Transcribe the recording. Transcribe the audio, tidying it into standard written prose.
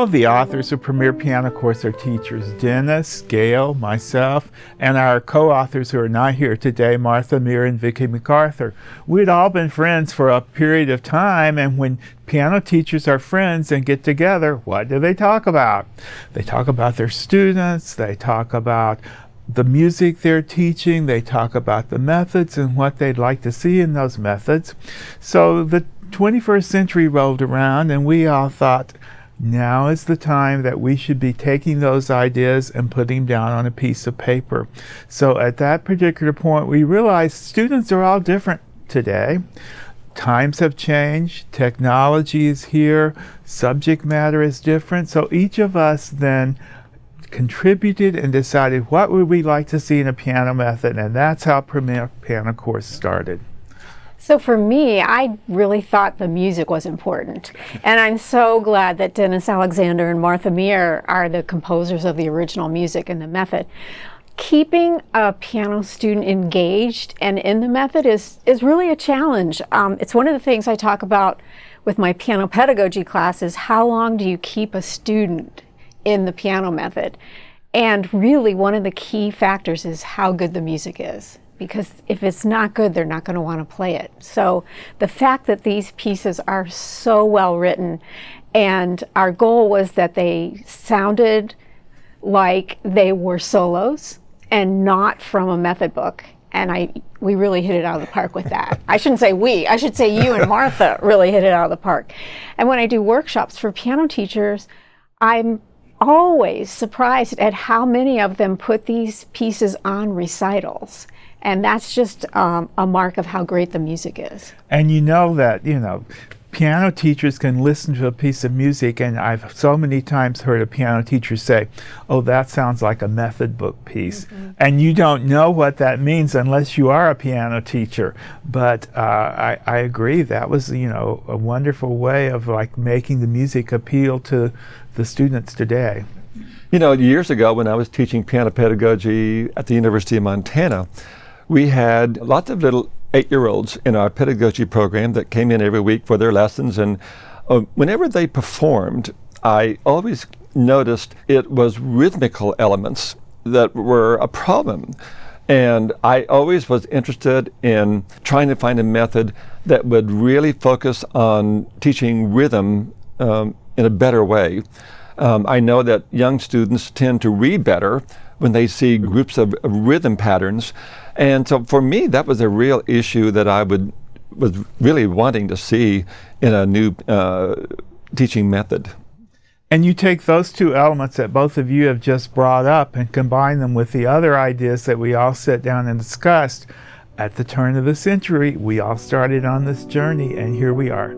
All of the authors of Premier Piano Course are teachers: Dennis, Gail, myself, and our co-authors who are not here today, Martha Meir and Vicki MacArthur. We'd all been friends for a period of time, and when piano teachers are friends and get together, what do they talk about? They talk about their students, they talk about the music they're teaching, they talk about the methods and what they'd like to see in those methods. So the 21st century rolled around, and we all thought, now is the time that we should be taking those ideas and putting them down on a piece of paper. So at that particular point, we realized students are all different today. Times have changed, technology is here, subject matter is different. So each of us then contributed and decided what would we like to see in a piano method, and that's how Premier Piano Course started. So for me, I really thought the music was important. And I'm so glad that Dennis Alexander and Martha Meir are the composers of the original music and the method. Keeping a piano student engaged and in the method is really a challenge. It's one of the things I talk about with my piano pedagogy classes. How long do you keep a student in the piano method? And really one of the key factors is how good the music is. Because if it's not good, they're not going to want to play it. So the fact that these pieces are so well written, and our goal was that they sounded like they were solos and not from a method book. And we really hit it out of the park with that. I shouldn't say we, I should say you and Martha really hit it out of the park. And when I do workshops for piano teachers, I'm always surprised at how many of them put these pieces on recitals. And that's just a mark of how great the music is. And you know that, piano teachers can listen to a piece of music, and I've so many times heard a piano teacher say, oh, that sounds like a method book piece. Mm-hmm. And you don't know what that means unless you are a piano teacher. But I agree, that was, a wonderful way of making the music appeal to the students today. Years ago when I was teaching piano pedagogy at the University of Montana, we had lots of little 8-year-olds in our pedagogy program that came in every week for their lessons, and whenever they performed, I always noticed it was rhythmical elements that were a problem. And I always was interested in trying to find a method that would really focus on teaching rhythm in a better way. I know that young students tend to read better when they see groups of rhythm patterns. And so for me, that was a real issue that I was really wanting to see in a new teaching method. And you take those two elements that both of you have just brought up and combine them with the other ideas that we all sat down and discussed. At the turn of the century, we all started on this journey, and here we are.